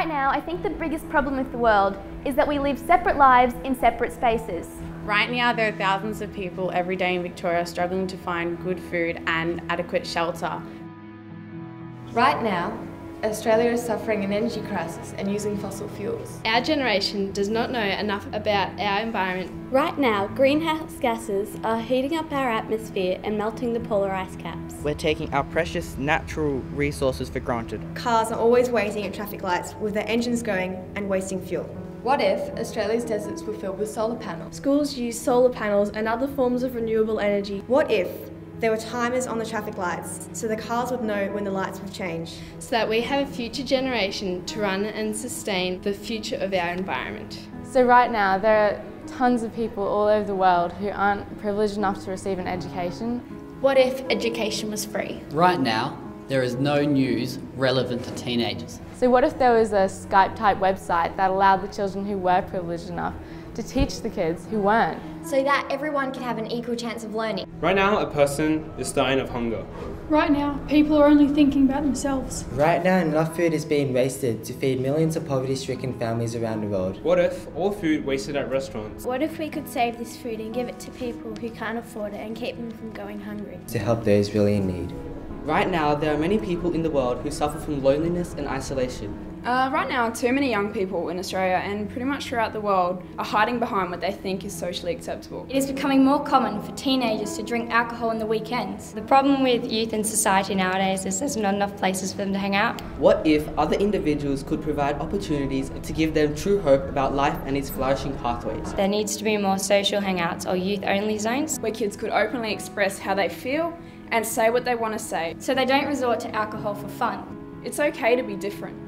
Right now, I think the biggest problem with the world is that we live separate lives in separate spaces. Right now, there are thousands of people every day in Victoria struggling to find good food and adequate shelter. Right now, Australia is suffering an energy crisis and using fossil fuels. Our generation does not know enough about our environment. Right now, greenhouse gases are heating up our atmosphere and melting the polar ice caps. We're taking our precious natural resources for granted. Cars are always waiting at traffic lights with their engines going and wasting fuel. What if Australia's deserts were filled with solar panels? Schools use solar panels and other forms of renewable energy. What if there were timers on the traffic lights so the cars would know when the lights would change? So that we have a future generation to run and sustain the future of our environment. So right now, there are tons of people all over the world who aren't privileged enough to receive an education. What if education was free? Right now, there is no news relevant to teenagers. So what if there was a Skype-type website that allowed the children who were privileged enough to teach the kids who weren't? So that everyone can have an equal chance of learning. Right now, a person is dying of hunger. Right now, people are only thinking about themselves. Right now, enough food is being wasted to feed millions of poverty-stricken families around the world. What if all food wasted at restaurants? What if we could save this food and give it to people who can't afford it and keep them from going hungry? To help those really in need. Right now, there are many people in the world who suffer from loneliness and isolation. Right now, too many young people in Australia and pretty much throughout the world are hiding behind what they think is socially acceptable. It is becoming more common for teenagers to drink alcohol on the weekends. The problem with youth in society nowadays is there's not enough places for them to hang out. What if other individuals could provide opportunities to give them true hope about life and its flourishing pathways? There needs to be more social hangouts or youth-only zones where kids could openly express how they feel and say what they want to say. So they don't resort to alcohol for fun. It's okay to be different.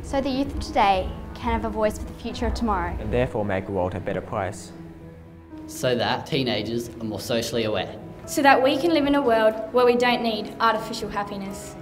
So the youth of today can have a voice for the future of tomorrow. And therefore make the world a better place. So that teenagers are more socially aware. So that we can live in a world where we don't need artificial happiness.